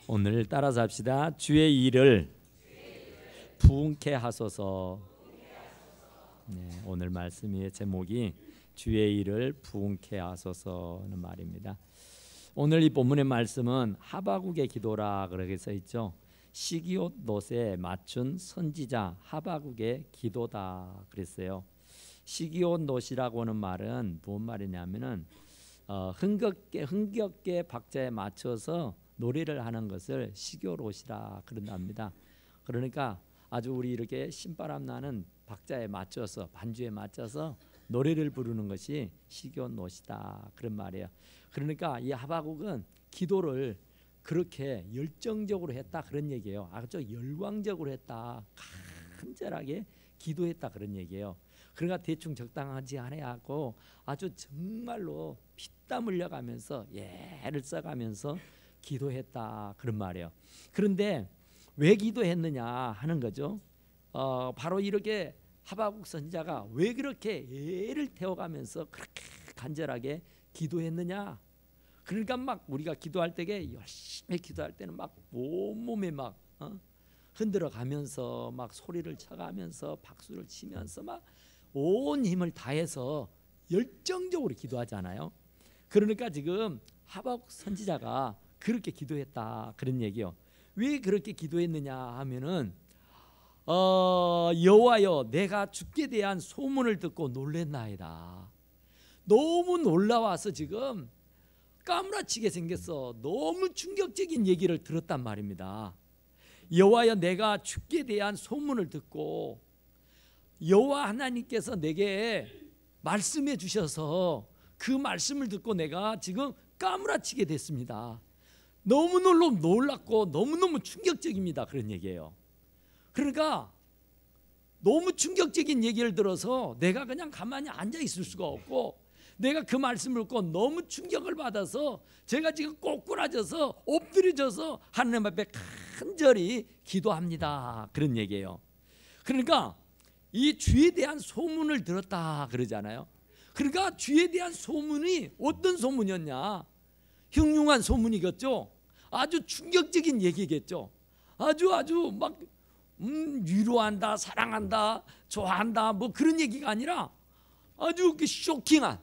오늘 따라서 합시다. 주의 일을 부흥케 하소서. 네, 오늘 말씀의 제목이 주의 일을 부흥케 하소서는 말입니다. 오늘 이 본문의 말씀은 하바국의 기도라 그렇게 써 있죠. 시기옷 놋에 맞춘 선지자 하바국의 기도다 그랬어요. 시기옷 놋이라고 하는 말은 무슨 말이냐면은 흥겹게 박자에 맞춰서 노래를 하는 것을 시기옷이라 그런답니다. 그러니까 아주 우리 이렇게 신바람 나는 박자에 맞춰서 반주에 맞춰서 노래를 부르는 것이 시기옷 놋이다 그런 말이에요. 그러니까 이 하바국은 기도를 그렇게 열정적으로 했다 그런 얘기예요. 아주 열광적으로 했다, 간절하게 기도했다 그런 얘기예요. 그러니까 대충 적당하지 않아야고 아주 정말로 피땀 흘려가면서 애를 써가면서 기도했다 그런 말이에요. 그런데 왜 기도했느냐 하는 거죠. 바로 이렇게 하바국 선지자가 왜 그렇게 애를 태워가면서 그렇게 간절하게 기도했느냐. 그러니까 막 우리가 기도할 때에 열심히 기도할 때는 막 온몸에 막 흔들어 가면서 막 소리를 쳐가면서 박수를 치면서 막 온 힘을 다해서 열정적으로 기도하잖아요. 그러니까 지금 하바국 선지자가 그렇게 기도했다 그런 얘기요. 왜 그렇게 기도했느냐 하면은 여호와여 내가 주께 대한 소문을 듣고 놀랬나이다. 너무 놀라워서 지금 까무라치게 생겼어. 너무 충격적인 얘기를 들었단 말입니다. 여호와여 내가 주께 대한 소문을 듣고 여호와 하나님께서 내게 말씀해 주셔서 그 말씀을 듣고 내가 지금 까무라치게 됐습니다. 너무너무 놀랐고 너무너무 충격적입니다 그런 얘기예요. 그러니까 너무 충격적인 얘기를 들어서 내가 그냥 가만히 앉아 있을 수가 없고 내가 그 말씀을 듣고 너무 충격을 받아서 제가 지금 꼬꾸라져서 엎드려져서 하나님 앞에 간절히 기도합니다 그런 얘기예요. 그러니까 이 주에 대한 소문을 들었다 그러잖아요. 그러니까 주에 대한 소문이 어떤 소문이었냐, 흉흉한 소문이겠죠. 아주 충격적인 얘기겠죠. 아주 막 위로한다, 사랑한다, 좋아한다 뭐 그런 얘기가 아니라 아주 쇼킹한,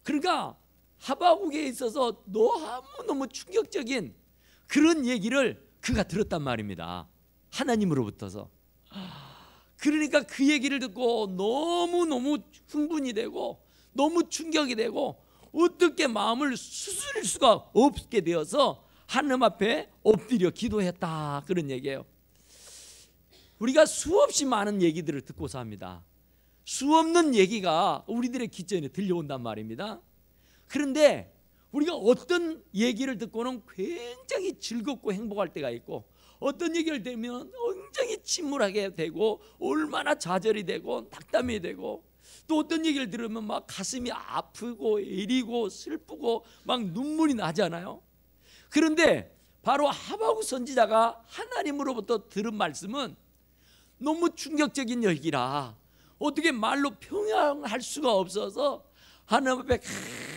그러니까 하바국에 있어서 너무너무 충격적인 그런 얘기를 그가 들었단 말입니다. 하나님으로부터서. 그러니까 그 얘기를 듣고 너무너무 흥분이 되고 너무 충격이 되고 어떻게 마음을 수술할 수가 없게 되어서 하나님 앞에 엎드려 기도했다 그런 얘기예요. 우리가 수없이 많은 얘기들을 듣고 삽니다. 수없는 얘기가 우리들의 귀전에 들려온단 말입니다. 그런데 우리가 어떤 얘기를 듣고는 굉장히 즐겁고 행복할 때가 있고 어떤 얘기를 들으면 굉장히 침울하게 되고 얼마나 좌절이 되고 낙담이 되고 또 어떤 얘기를 들으면 막 가슴이 아프고 애리고 슬프고 막 눈물이 나잖아요. 그런데 바로 하바국 선지자가 하나님으로부터 들은 말씀은 너무 충격적인 얘기라 어떻게 말로 표현할 수가 없어서 하나님 앞에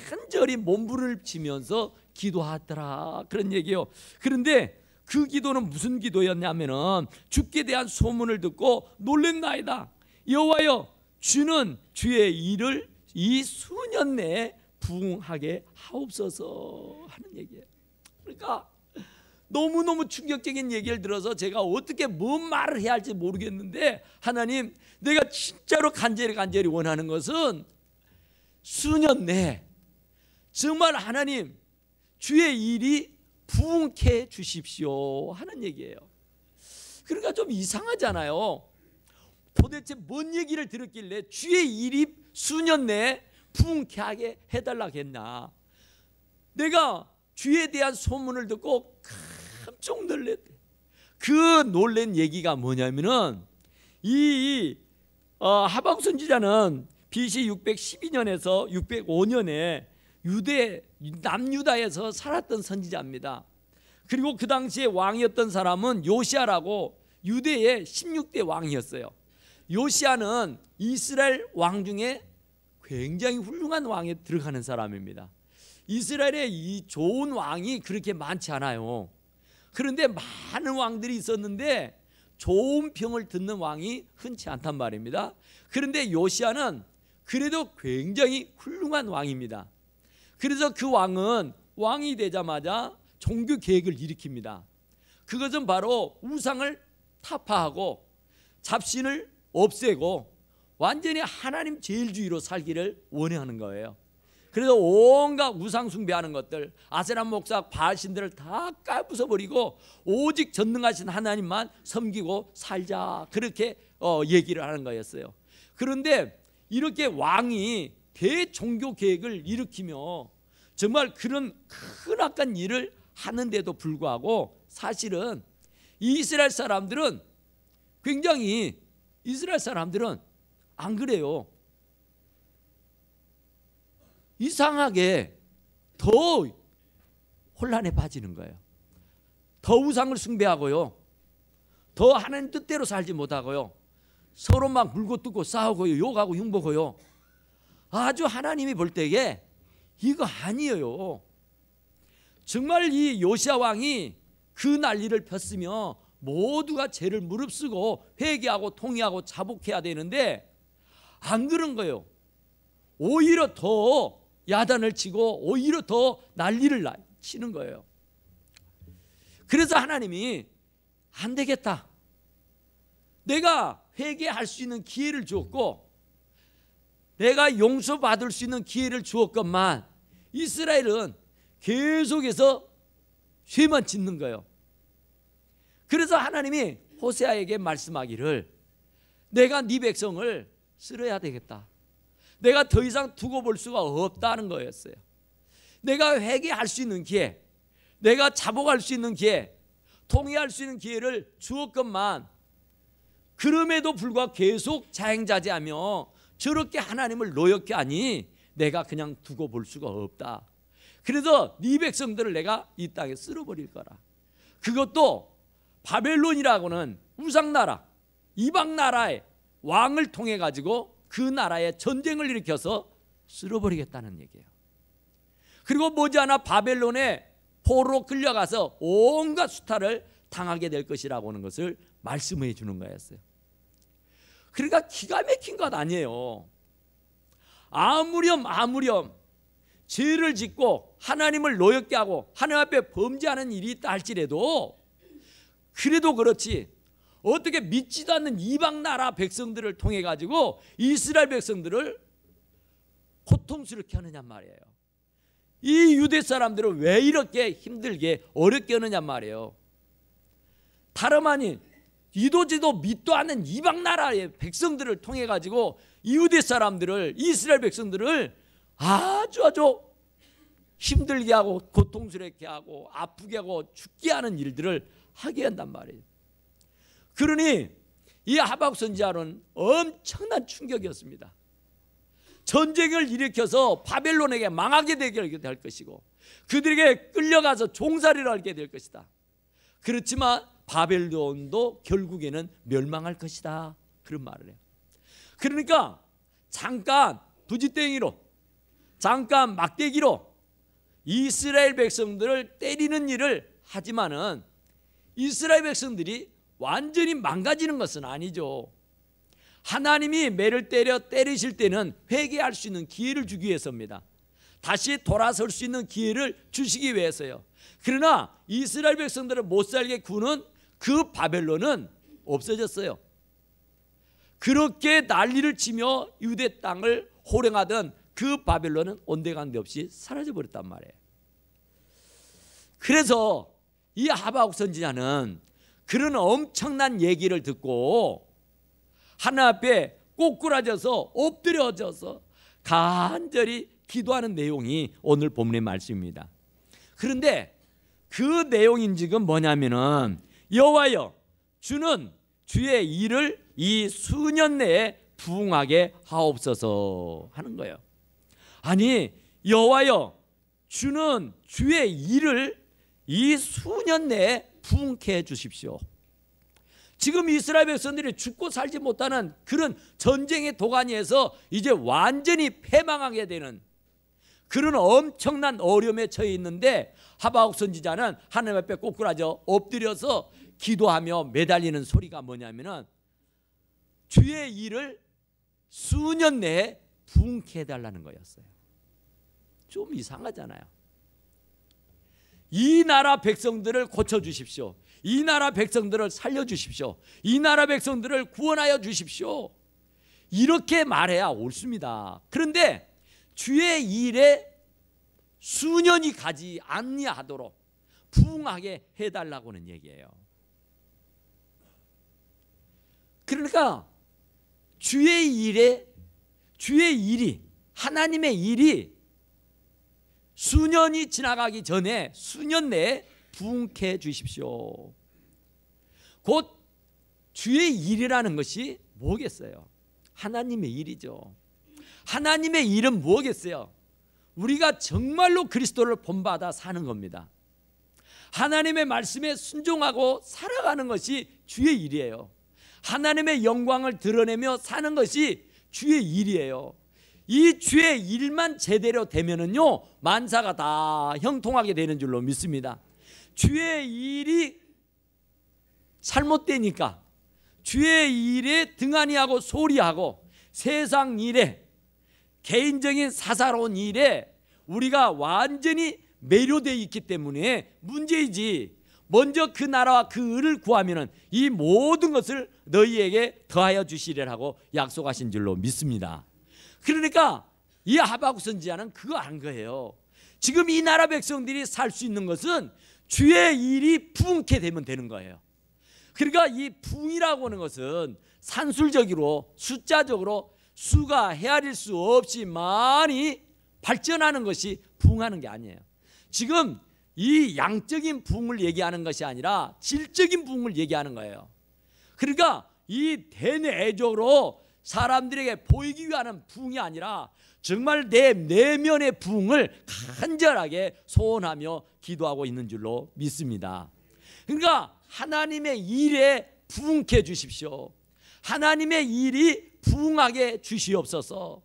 간절히 몸부림치면서 기도하더라 그런 얘기예요. 그런데 그 기도는 무슨 기도였냐면은 주께 대한 소문을 듣고 놀랬나이다. 여호와여 주는 주의 일을 이 수년 내에 부응하게 하옵소서 하는 얘기예요. 그러니까 너무너무 충격적인 얘기를 들어서 제가 어떻게 뭔 말을 해야 할지 모르겠는데 하나님 내가 진짜로 간절히 원하는 것은 수년 내에 정말 하나님 주의 일이 부흥케 주십시오 하는 얘기예요. 그러니까 좀 이상하잖아요. 도대체 뭔 얘기를 들었길래 주의 일이 수년 내에 부흥케 하게 해달라고 했나. 내가 주에 대한 소문을 듣고 깜짝 놀랐대. 그 놀란 얘기가 뭐냐면은 이 하박국 선지자는 BC 612년에서 605년에 남유다에서 살았던 선지자입니다. 그리고 그 당시에 왕이었던 사람은 요시아라고 유대의 16대 왕이었어요. 요시아는 이스라엘 왕 중에 굉장히 훌륭한 왕에 들어가는 사람입니다. 이스라엘에 이 좋은 왕이 그렇게 많지 않아요. 그런데 많은 왕들이 있었는데 좋은 평을 듣는 왕이 흔치 않단 말입니다. 그런데 요시야는 그래도 굉장히 훌륭한 왕입니다. 그래서 그 왕은 왕이 되자마자 종교 계획을 일으킵니다. 그것은 바로 우상을 타파하고 잡신을 없애고 완전히 하나님 제일주의로 살기를 원하는 거예요. 그래서 온갖 우상 숭배하는 것들, 아세라 목사 바알신들을 다 까부숴버리고 오직 전능하신 하나님만 섬기고 살자, 그렇게 얘기를 하는 거였어요. 그런데 이렇게 왕이 대종교 계획을 일으키며 정말 그런 큰 악한 일을 하는데도 불구하고 사실은 이스라엘 사람들은 굉장히, 이스라엘 사람들은 안 그래요. 이상하게 더 혼란에 빠지는 거예요. 더 우상을 숭배하고요, 더 하나님 뜻대로 살지 못하고요, 서로 막 물고 뜯고 싸우고요, 욕하고 흉보고요. 아주 하나님이 볼 때에 이거 아니에요. 정말 이 요시야 왕이 그 난리를 폈으며 모두가 죄를 무릅쓰고 회개하고 통회하고 자복해야 되는데 안 그런 거예요. 오히려 더 야단을 치고 오히려 더 난리를 치는 거예요. 그래서 하나님이 안 되겠다, 내가 회개할 수 있는 기회를 주었고 내가 용서받을 수 있는 기회를 주었건만 이스라엘은 계속해서 죄만 짓는 거예요. 그래서 하나님이 호세아에게 말씀하기를 내가 네 백성을 쓸어야 되겠다, 내가 더 이상 두고 볼 수가 없다는 거였어요. 내가 회개할 수 있는 기회, 내가 자복할 수 있는 기회, 통회할 수 있는 기회를 주었건만 그럼에도 불구하고 계속 자행자제하며 저렇게 하나님을 노엽게 하니 내가 그냥 두고 볼 수가 없다. 그래서 네 백성들을 내가 이 땅에 쓸어버릴 거라. 그것도 바벨론이라고는 우상나라, 이방나라의 왕을 통해 가지고 그 나라에 전쟁을 일으켜서 쓸어버리겠다는 얘기예요. 그리고 머지않아 바벨론의 포로로 끌려가서 온갖 수탈을 당하게 될 것이라고 하는 것을 말씀해 주는 거였어요. 그러니까 기가 막힌 것 아니에요. 아무렴 죄를 짓고 하나님을 노엽게 하고 하나님 앞에 범죄하는 일이 있다 할지라도, 그래도 그렇지 어떻게 믿지도 않는 이방 나라 백성들을 통해 가지고 이스라엘 백성들을 고통스럽게 하느냐 말이에요. 이 유대 사람들을 왜 이렇게 힘들게 어렵게 하느냐 말이에요. 다름 아닌 이도지도 믿도 않는 이방 나라의 백성들을 통해 가지고 이유대 사람들을, 이스라엘 백성들을 아주 힘들게 하고 고통스럽게 하고 아프게 하고 죽게 하는 일들을 하게 한단 말이에요. 그러니 이 하박국 선지자는 엄청난 충격이었습니다. 전쟁을 일으켜서 바벨론에게 망하게 되게 될 것이고 그들에게 끌려가서 종살이를 하게 될 것이다. 그렇지만 바벨론도 결국에는 멸망할 것이다, 그런 말을 해요. 그러니까 잠깐 부지땡이로, 잠깐 막대기로 이스라엘 백성들을 때리는 일을 하지만은 이스라엘 백성들이 완전히 망가지는 것은 아니죠. 하나님이 매를 때리실 때는 회개할 수 있는 기회를 주기 위해서입니다. 다시 돌아설 수 있는 기회를 주시기 위해서요. 그러나 이스라엘 백성들을 못살게 구는 그 바벨론은 없어졌어요. 그렇게 난리를 치며 유대 땅을 호령하던 그 바벨론은 온데간데 없이 사라져 버렸단 말이에요. 그래서 이 하박국 선지자는 그런 엄청난 얘기를 듣고 하나님 앞에 꼬꾸라져서 엎드려져서 간절히 기도하는 내용이 오늘 본문의 말씀입니다. 그런데 그 내용인 지금 뭐냐면은 여호와여 주는 주의 일을 이 수년 내에 부응하게 하옵소서 하는 거예요. 아니 여호와여 주는 주의 일을 이 수년 내에 부응케 해 주십시오. 지금 이스라엘 백성들이 죽고 살지 못하는 그런 전쟁의 도가니에서 이제 완전히 패망하게 되는 그런 엄청난 어려움에 처해 있는데 하박국 선지자는 하나님 앞에 꼬꾸라져 엎드려서 기도하며 매달리는 소리가 뭐냐면은 주의 일을 수년 내에 부흥케 해달라는 거였어요. 좀 이상하잖아요. 이 나라 백성들을 고쳐주십시오. 이 나라 백성들을 살려주십시오. 이 나라 백성들을 구원하여 주십시오. 이렇게 말해야 옳습니다. 그런데 주의 일에 수년이 가지 아니하도록 부흥하게 해달라고는 얘기해요. 그러니까 주의 일이 하나님의 일이 수년이 지나가기 전에 수년 내에 부흥케 해 주십시오. 곧 주의 일이라는 것이 뭐겠어요? 하나님의 일이죠. 하나님의 일은 뭐겠어요? 우리가 정말로 그리스도를 본받아 사는 겁니다. 하나님의 말씀에 순종하고 살아가는 것이 주의 일이에요. 하나님의 영광을 드러내며 사는 것이 주의 일이에요. 이 주의 일만 제대로 되면은요, 만사가 다 형통하게 되는 줄로 믿습니다. 주의 일이 잘못되니까 주의 일에 등한히하고 소리하고 세상 일에, 개인적인 사사로운 일에 우리가 완전히 매료되어 있기 때문에 문제이지, 먼저 그 나라와 그 의를 구하면은 이 모든 것을 너희에게 더하여 주시리라고 약속하신 줄로 믿습니다. 그러니까 이 하박국 선지자는 그거 안 거예요. 지금 이 나라 백성들이 살 수 있는 것은 주의 일이 부흥케 되면 되는 거예요. 그러니까 이 부흥이라고 하는 것은 산술적으로 숫자적으로 수가 헤아릴 수 없이 많이 발전하는 것이 부흥하는 게 아니에요. 지금 이 양적인 부흥을 얘기하는 것이 아니라 질적인 부흥을 얘기하는 거예요. 그러니까 이 대내적으로 사람들에게 보이기 위한 부흥이 아니라 정말 내 내면의 부흥을 간절하게 소원하며 기도하고 있는 줄로 믿습니다. 그러니까 하나님의 일에 부흥케 해주십시오. 하나님의 일이 부흥하게 주시옵소서.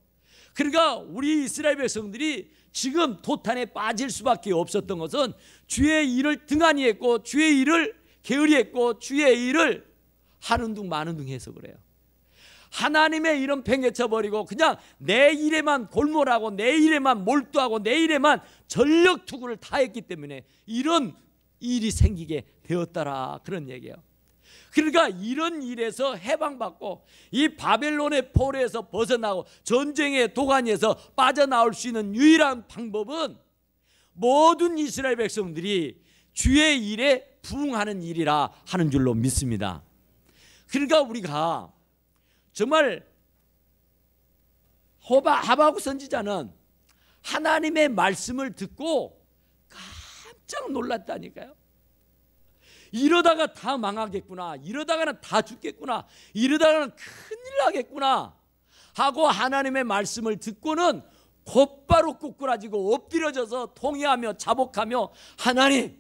그러니까 우리 이스라엘 백성들이 지금 도탄에 빠질 수밖에 없었던 것은 주의 일을 등한히 했고 주의 일을 게으리 했고 주의 일을 하는 둥 마는 둥 해서 그래요. 하나님의 일은 팽개쳐버리고 그냥 내 일에만 골몰하고 내 일에만 몰두하고 내 일에만 전력 투구를 다했기 때문에 이런 일이 생기게 되었더라, 그런 얘기예요. 그러니까 이런 일에서 해방받고 이 바벨론의 포로에서 벗어나고 전쟁의 도가니에서 빠져나올 수 있는 유일한 방법은 모든 이스라엘 백성들이 주의 일에 부응하는 일이라 하는 줄로 믿습니다. 그러니까 우리가 정말 하박국 선지자는 하나님의 말씀을 듣고 깜짝 놀랐다니까요. 이러다가 다 망하겠구나, 이러다가는 다 죽겠구나, 이러다가는 큰일 나겠구나 하고 하나님의 말씀을 듣고는 곧바로 꾸꾸라지고 엎드려져서 통회하며 자복하며 하나님,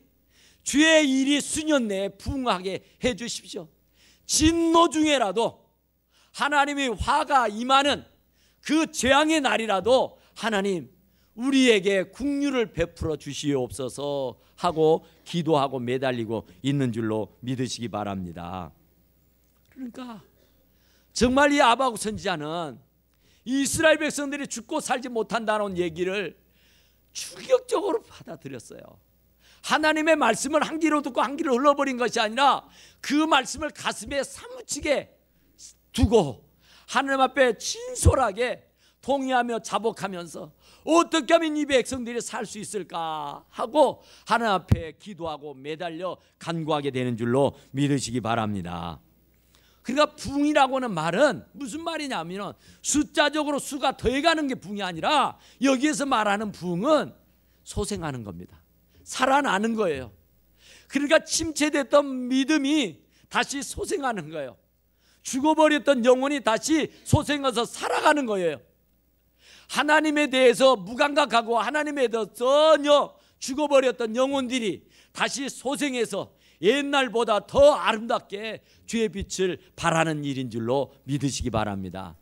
주의 일이 수년 내에 부응하게 해 주십시오. 진노 중에라도 하나님의 화가 임하는 그 재앙의 날이라도 하나님 우리에게 긍휼을 베풀어 주시옵소서 하고 기도하고 매달리고 있는 줄로 믿으시기 바랍니다. 그러니까 정말 이 하박국 선지자는 이스라엘 백성들이 죽고 살지 못한다는 얘기를 충격적으로 받아들였어요. 하나님의 말씀을 한 귀로 듣고 한 귀로 흘러버린 것이 아니라 그 말씀을 가슴에 사무치게 두고 하나님 앞에 진솔하게 통회하며 자복하면서 어떻게 하면 이 백성들이 살 수 있을까 하고 하나님 앞에 기도하고 매달려 간구하게 되는 줄로 믿으시기 바랍니다. 그러니까 부흥이라고 하는 말은 무슨 말이냐면 숫자적으로 수가 더해가는 게 부흥이 아니라 여기에서 말하는 부흥은 소생하는 겁니다. 살아나는 거예요. 그러니까 침체됐던 믿음이 다시 소생하는 거예요. 죽어버렸던 영혼이 다시 소생해서 살아가는 거예요. 하나님에 대해서 무감각하고 하나님에 대해서 전혀 죽어버렸던 영혼들이 다시 소생해서 옛날보다 더 아름답게 주의 빛을 발하는 일인 줄로 믿으시기 바랍니다.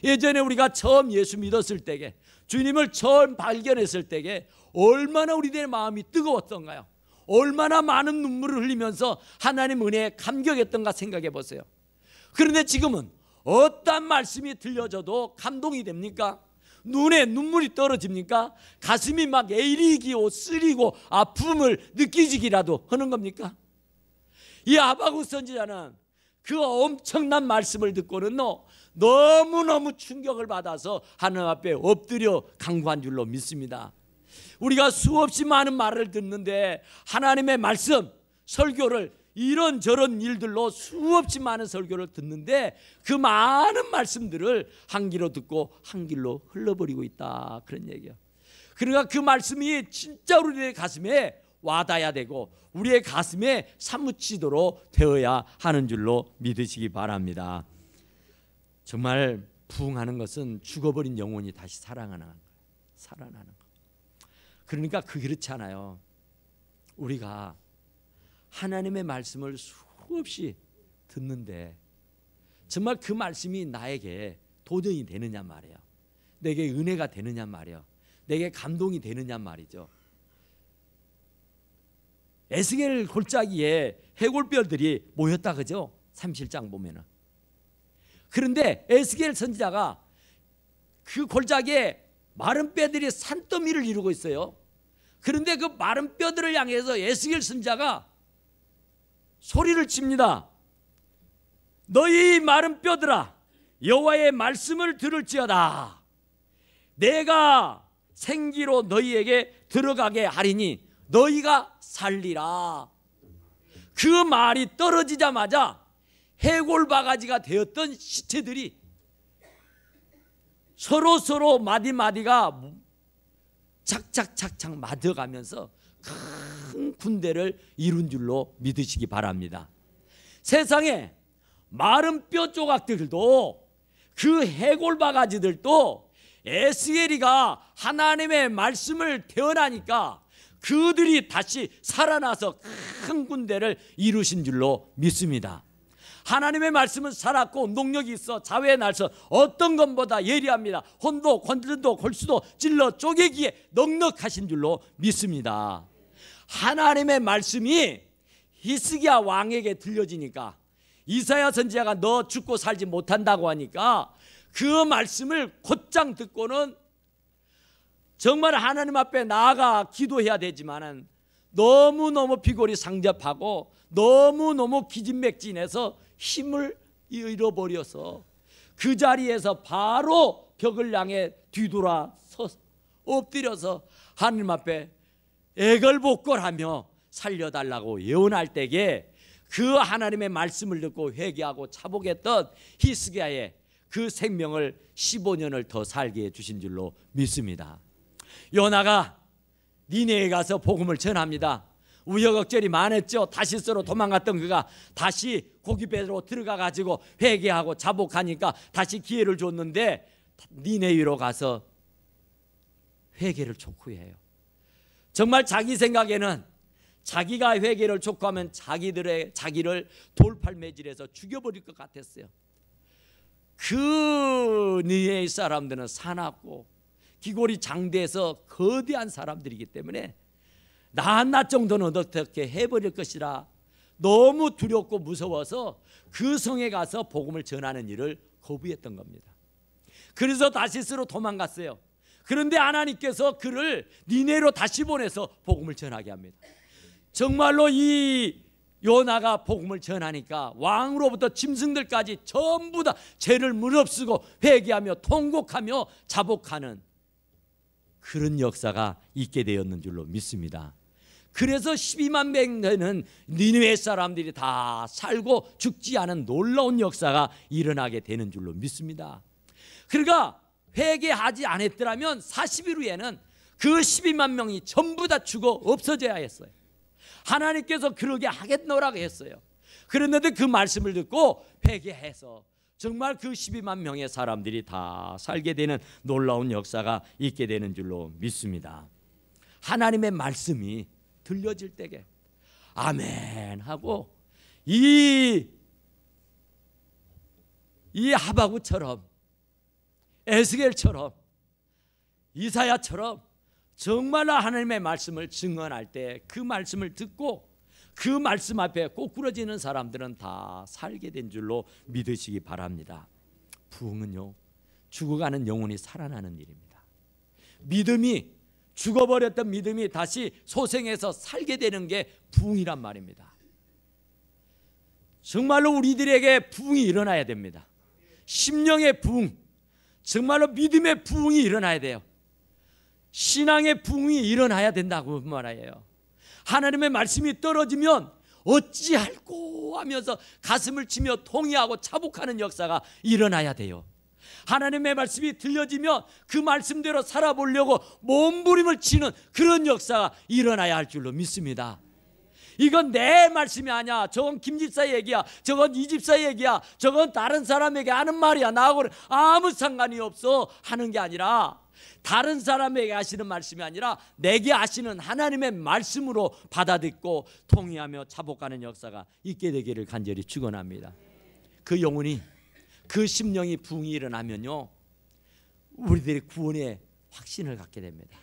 예전에 우리가 처음 예수 믿었을 때에 주님을 처음 발견했을 때에 얼마나 우리들의 마음이 뜨거웠던가요? 얼마나 많은 눈물을 흘리면서 하나님 은혜에 감격했던가 생각해 보세요. 그런데 지금은 어떤 말씀이 들려져도 감동이 됩니까? 눈에 눈물이 떨어집니까? 가슴이 막 애리기고 쓰리고 아픔을 느끼지기라도 하는 겁니까? 이 하박국 선지자는 그 엄청난 말씀을 듣고는 너무너무 충격을 받아서 하나님 앞에 엎드려 간구한 줄로 믿습니다. 우리가 수없이 많은 말을 듣는데 하나님의 말씀, 설교를 이런저런 일들로 수없이 많은 설교를 듣는데 그 많은 말씀들을 한 귀로 듣고 한 길로 흘러버리고 있다, 그런 얘기예요. 그러니까 그 말씀이 진짜 우리의 가슴에 와닿아야 되고 우리의 가슴에 사무치도록 되어야 하는 줄로 믿으시기 바랍니다. 정말 부흥하는 것은 죽어버린 영혼이 다시 살아나는 거. 그러니까 그렇지 않아요. 우리가 하나님의 말씀을 수없이 듣는데 정말 그 말씀이 나에게 도전이 되느냐 말이에요. 내게 은혜가 되느냐 말이에요. 내게 감동이 되느냐 말이죠. 에스겔 골짜기에 해골뼈들이 모였다, 그죠? 37장 보면은. 그런데 에스겔 선지자가 그 골짜기에 마른 뼈들이 산더미를 이루고 있어요. 그런데 그 마른 뼈들을 향해서 에스겔 선지자가 소리를 칩니다. 너희 마른 뼈들아, 여호와의 말씀을 들을지어다. 내가 생기로 너희에게 들어가게 하리니 너희가 살리라. 그 말이 떨어지자마자 해골바가지가 되었던 시체들이 서로 마디마디가 착착착착 맞아가면서 큰 군대를 이룬 줄로 믿으시기 바랍니다. 세상에 마른 뼈 조각들도 그 해골바가지들도 에스겔이가 하나님의 말씀을 태어나니까 그들이 다시 살아나서 큰 군대를 이루신 줄로 믿습니다. 하나님의 말씀은 살았고 능력이 있어 자외에 날서 어떤 것보다 예리합니다. 혼도 권든도 골수도 찔러 쪼개기에 넉넉하신 줄로 믿습니다. 하나님의 말씀이 히스기야 왕에게 들려지니까 이사야 선지자가 너 죽고 살지 못한다고 하니까 그 말씀을 곧장 듣고는 정말 하나님 앞에 나아가 기도해야 되지만은 너무너무 비골이 상접하고 너무너무 기진맥진해서 힘을 잃어버려서 그 자리에서 바로 벽을 향해 뒤돌아 엎드려서 하나님 앞에 애걸복걸하며 살려달라고 예언할 때에 그 하나님의 말씀을 듣고 회개하고 차복했던 히스기야의 그 생명을 15년을 더 살게 해주신 줄로 믿습니다. 요나가 니네에 가서 복음을 전합니다. 우여곡절이 많았죠. 다시스로 도망갔던 그가 다시 고기배로 들어가 가지고 회개하고 자복하니까 다시 기회를 줬는데 니네위로 가서 회개를 촉구해요. 정말 자기 생각에는 자기가 회개를 촉구하면 자기를 돌팔매질해서 죽여버릴 것 같았어요. 그 니네의 사람들은 사납고 기골이 장대해서 거대한 사람들이기 때문에 나 정도는 어떻게 해버릴 것이라 너무 두렵고 무서워서 그 성에 가서 복음을 전하는 일을 거부했던 겁니다. 그래서 다시스로 도망갔어요. 그런데 하나님께서 그를 니네로 다시 보내서 복음을 전하게 합니다. 정말로 이 요나가 복음을 전하니까 왕으로부터 짐승들까지 전부 다 죄를 무릅쓰고 회개하며 통곡하며 자복하는 그런 역사가 있게 되었는 줄로 믿습니다. 그래서 12만 명 되는 니느웨 사람들이 다 살고 죽지 않은 놀라운 역사가 일어나게 되는 줄로 믿습니다. 그러니까 회개하지 않았더라면 40일 후에는 그 12만 명이 전부 다 죽어 없어져야 했어요. 하나님께서 그러게 하겠노라고 했어요. 그랬는데 그 말씀을 듣고 회개해서 정말 그 12만 명의 사람들이 다 살게 되는 놀라운 역사가 있게 되는 줄로 믿습니다. 하나님의 말씀이 들려질 때에 아멘 하고 이 하박국처럼 에스겔처럼 이사야처럼 정말로 하나님의 말씀을 증언할 때 그 말씀을 듣고 그 말씀 앞에 꼬꾸러지는 사람들은 다 살게 된 줄로 믿으시기 바랍니다. 부흥은요, 죽어가는 영혼이 살아나는 일입니다. 믿음이, 죽어버렸던 믿음이 다시 소생해서 살게 되는 게 부흥이란 말입니다. 정말로 우리들에게 부흥이 일어나야 됩니다. 심령의 부흥, 정말로 믿음의 부흥이 일어나야 돼요. 신앙의 부흥이 일어나야 된다고 말해요. 하나님의 말씀이 떨어지면 어찌할꼬 하면서 가슴을 치며 통회하고 차복하는 역사가 일어나야 돼요. 하나님의 말씀이 들려지면 그 말씀대로 살아보려고 몸부림을 치는 그런 역사가 일어나야 할 줄로 믿습니다. 이건 내 말씀이 아니야, 저건 김 집사 얘기야, 저건 이 집사 얘기야, 저건 다른 사람에게 하는 말이야, 나하고는 아무 상관이 없어 하는 게 아니라, 다른 사람에게 하시는 말씀이 아니라 내게 하시는 하나님의 말씀으로 받아듣고 통회하며 차복하는 역사가 있게 되기를 간절히 축원합니다. 그 영혼이, 그 심령이 부흥이 일어나면요, 우리들의 구원의 확신을 갖게 됩니다.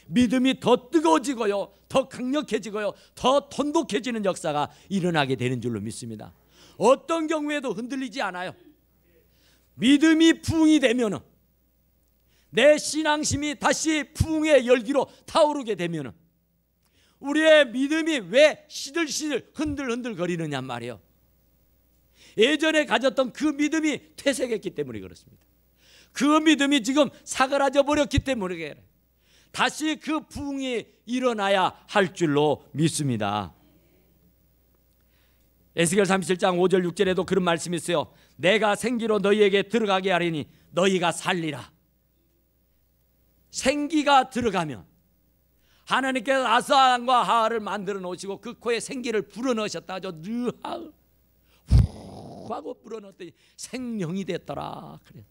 믿음이 더 뜨거워지고요, 더 강력해지고요, 더 돈독해지는 역사가 일어나게 되는 줄로 믿습니다. 어떤 경우에도 흔들리지 않아요. 믿음이 부흥이 되면은, 내 신앙심이 다시 부흥의 열기로 타오르게 되면은, 우리의 믿음이 왜 시들시들 흔들흔들 거리느냐 말이에요. 예전에 가졌던 그 믿음이 퇴색했기 때문에 그렇습니다. 그 믿음이 지금 사그라져 버렸기 때문에 그래요. 다시 그 부흥이 일어나야 할 줄로 믿습니다. 에스겔 37장 5절 6절에도 그런 말씀이 있어요. 내가 생기로 너희에게 들어가게 하리니 너희가 살리라. 생기가 들어가면, 하나님께서 아사과 하하를 만들어 놓으시고 그 코에 생기를 불어넣으셨다 하죠. 느하을 후 하고 불어넣었더니 생명이 됐더라. 그래,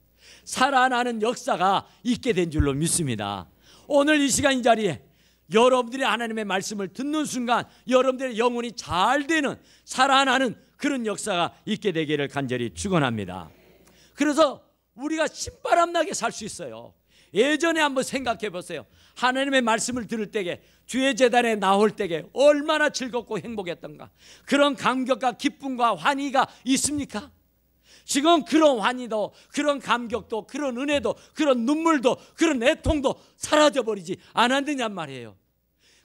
살아나는 역사가 있게 된 줄로 믿습니다. 오늘 이 시간 이 자리에 여러분들이 하나님의 말씀을 듣는 순간 여러분들의 영혼이 잘 되는, 살아나는 그런 역사가 있게 되기를 간절히 축원합니다. 그래서 우리가 신바람나게 살 수 있어요. 예전에 한번 생각해 보세요. 하나님의 말씀을 들을 때에, 주의 제단에 나올 때에 얼마나 즐겁고 행복했던가. 그런 감격과 기쁨과 환희가 있습니까? 지금 그런 환희도, 그런 감격도, 그런 은혜도, 그런 눈물도, 그런 애통도 사라져버리지 않았느냔 말이에요.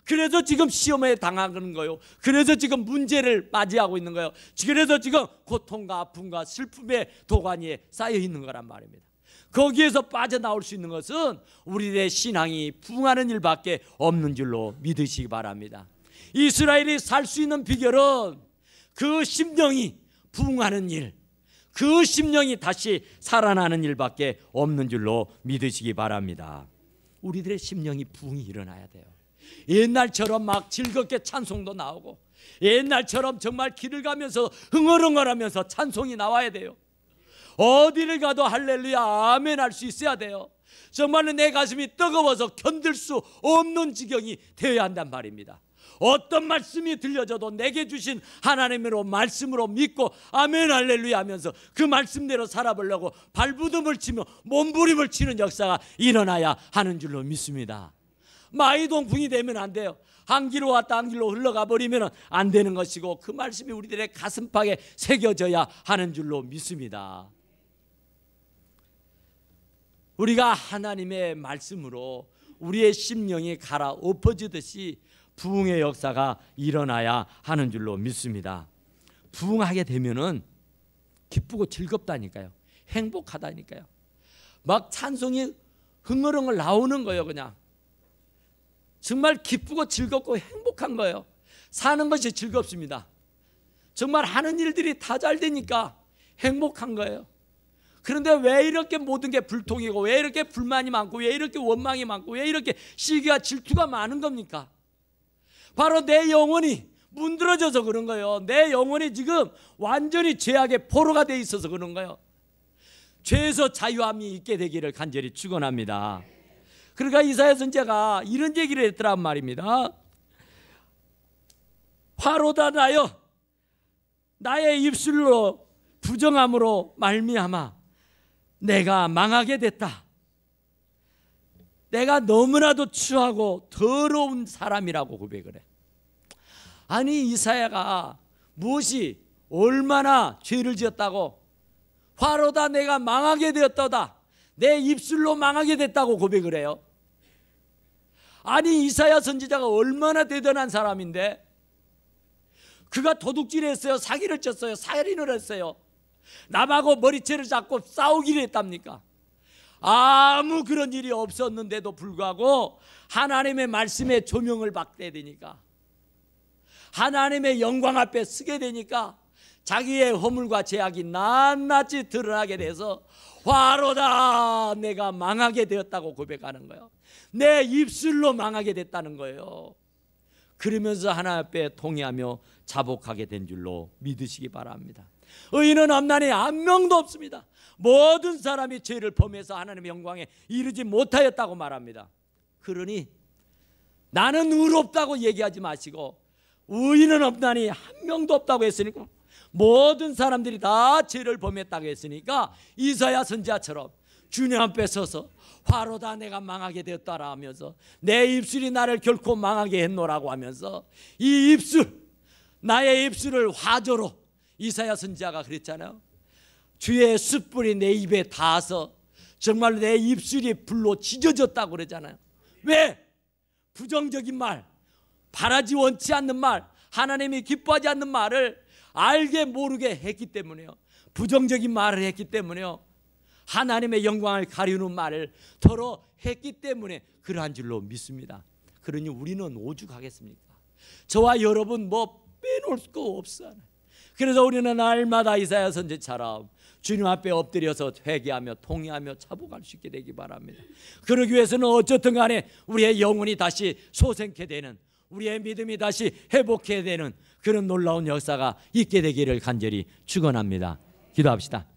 그래서 지금 시험에 당하는 거예요. 그래서 지금 문제를 맞이하고 있는 거예요. 그래서 지금 고통과 아픔과 슬픔의 도가니에 쌓여 있는 거란 말입니다. 거기에서 빠져나올 수 있는 것은 우리의 신앙이 부흥하는 일밖에 없는 줄로 믿으시기 바랍니다. 이스라엘이 살 수 있는 비결은 그 심령이 부흥하는 일, 그 심령이 다시 살아나는 일밖에 없는 줄로 믿으시기 바랍니다. 우리들의 심령이 부흥이 일어나야 돼요. 옛날처럼 막 즐겁게 찬송도 나오고, 옛날처럼 정말 길을 가면서 흥얼흥얼하면서 찬송이 나와야 돼요. 어디를 가도 할렐루야 아멘 할 수 있어야 돼요. 정말로 내 가슴이 뜨거워서 견딜 수 없는 지경이 되어야 한단 말입니다. 어떤 말씀이 들려져도 내게 주신 하나님으로 말씀으로 믿고 아멘 할렐루야 하면서 그 말씀대로 살아보려고 발부듬을 치며 몸부림을 치는 역사가 일어나야 하는 줄로 믿습니다. 마이동풍이 되면 안 돼요. 한 길로 왔다 한 길로 흘러가 버리면 안 되는 것이고, 그 말씀이 우리들의 가슴팍에 새겨져야 하는 줄로 믿습니다. 우리가 하나님의 말씀으로 우리의 심령이 갈아엎어지듯이 부흥의 역사가 일어나야 하는 줄로 믿습니다. 부흥하게 되면은 기쁘고 즐겁다니까요. 행복하다니까요. 막 찬송이 흥얼흥얼 나오는 거예요. 그냥 정말 기쁘고 즐겁고 행복한 거예요. 사는 것이 즐겁습니다. 정말 하는 일들이 다 잘 되니까 행복한 거예요. 그런데 왜 이렇게 모든 게 불통이고, 왜 이렇게 불만이 많고, 왜 이렇게 원망이 많고, 왜 이렇게 시기와 질투가 많은 겁니까? 바로 내 영혼이 문드러져서 그런 거예요. 내 영혼이 지금 완전히 죄악의 포로가 돼 있어서 그런 거예요. 죄에서 자유함이 있게 되기를 간절히 축원합니다. 그러니까 이사야 선지자가 이런 얘기를 했더란 말입니다. 화로다 나여 나의 입술로 부정함으로 말미암아 내가 망하게 됐다. 내가 너무나도 추하고 더러운 사람이라고 고백을 해. 아니 이사야가 무엇이 얼마나 죄를 지었다고? 화로다 내가 망하게 되었도다. 내 입술로 망하게 됐다고 고백을 해요. 아니 이사야 선지자가 얼마나 대단한 사람인데 그가 도둑질을 했어요. 사기를 쳤어요. 살인을 했어요. 남하고 머리채를 잡고 싸우기를 했답니까? 아무 그런 일이 없었는데도 불구하고 하나님의 말씀에 조명을 받게 되니까, 하나님의 영광 앞에 서게 되니까 자기의 허물과 죄악이 낱낱이 드러나게 돼서 화로다 내가 망하게 되었다고 고백하는 거예요. 내 입술로 망하게 됐다는 거예요. 그러면서 하나님 앞에 통회하며 자복하게 된 줄로 믿으시기 바랍니다. 의인은 없나니 한 명도 없습니다. 모든 사람이 죄를 범해서 하나님의 영광에 이르지 못하였다고 말합니다. 그러니 나는 의롭다고 얘기하지 마시고 의인은 없나니 한 명도 없다고 했으니까, 모든 사람들이 다 죄를 범했다고 했으니까 이사야 선지자처럼 주님 앞에 서서 화로다 내가 망하게 되었다라 하면서 내 입술이 나를 결코 망하게 했노라고 하면서 이 입술, 나의 입술을 화조로, 이사야 선지자가 그랬잖아요. 주의 숯불이 내 입에 닿아서 정말 내 입술이 불로 지져졌다고 그러잖아요. 왜? 부정적인 말, 바라지 원치 않는 말, 하나님이 기뻐하지 않는 말을 알게 모르게 했기 때문에요. 부정적인 말을 했기 때문에요. 하나님의 영광을 가리우는 말을 더러 했기 때문에 그러한 줄로 믿습니다. 그러니 우리는 오죽하겠습니까? 저와 여러분 뭐 빼놓을 거 없어요. 그래서 우리는 날마다 이사야 선지자처럼 주님 앞에 엎드려서 회개하며 통회하며 자복할 수 있게 되기 바랍니다. 그러기 위해서는 어쨌든 간에 우리의 영혼이 다시 소생케 되는, 우리의 믿음이 다시 회복해야 되는 그런 놀라운 역사가 있게 되기를 간절히 축원합니다. 기도합시다.